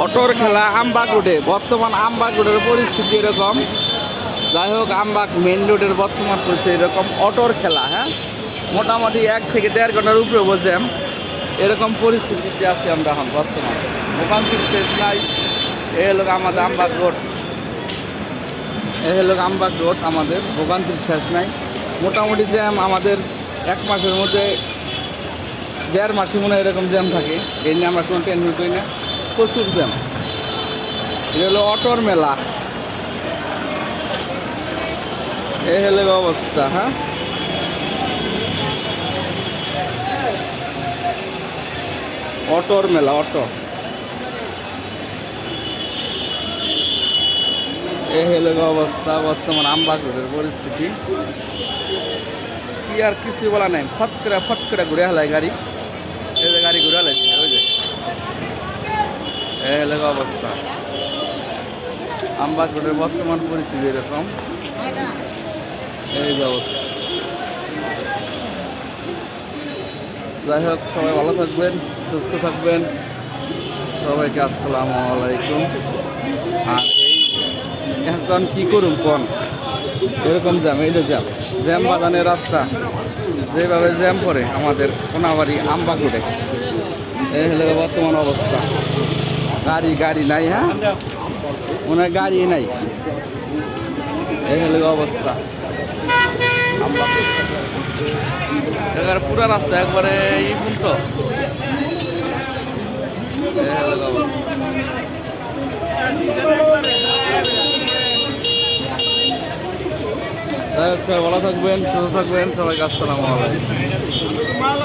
অটোর খেলা আমবাগ রোডে বর্তমান আমবাগ রোডের পরিস্থিতি এরকম। যাই হোক, আমবাগ মেন রোডের বর্তমান পরিস্থিতি এরকম। অটোর খেলা, হ্যাঁ, মোটামুটি 1 থেকে 1.5 ঘন্টার উপরে বোঝেন এরকম পরিস্থিতিতে আছি আমরা এখন বর্তমান। ভোগান্তির শেষ নাই। এ হলো আমাদের আমবাগ রোড, এ হলো আমবাগ রোড আমাদের, ভোগান্তির শেষ নাই। মোটামুটি জ্যাম আমাদের 1 মাসের মধ্যে 1.5 মাসে মনে হয় এরকম জ্যাম থাকে। এই নিয়ে আমরা কোনো টেনশন করি না, প্রচুর জ্যাম। এ হলো অটোর মেলা, এ হলো অবস্থা। হ্যাঁ, অটোর মেলা, অটো। এ হলো অবস্থা বর্তমান আমবাগ রোডের পরিস্থিতি। কি আর কিছু বলা নাই, ফট করে ঘুরে হেলায় গাড়ি। এই যে গাড়ি ঘুরে হেলাইছে, ওই যে এ হলো অবস্থা আমবাগ রোডের বর্তমান পরিস্থিতি এরকম। এই যে অবস্থা। যাই হোক, সবাই ভালো থাকবেন, সুস্থ থাকবেন। সবাইকে আসসালামু আলাইকুম। আর এই এখন কী করুন কোন এরকম জ্যাম, এই যে জ্যাম বাগানের রাস্তা যেভাবে জ্যাম করে আমাদের কোনাবাড়ি আমবাগ রোডে। এই হলো বর্তমান অবস্থা। গাড়ি নাই, হ্যাঁ, মনে হয় গাড়ি নাই। এই হলো অবস্থা আমবাগ রোড পুরো রাস্তা একবারে ই পর্যন্ত। এই হলো অবস্থা। সবাই ভালো থাকবেন, সুস্থ থাকবেন। সবাইকে আসসালামু আলাইকুম।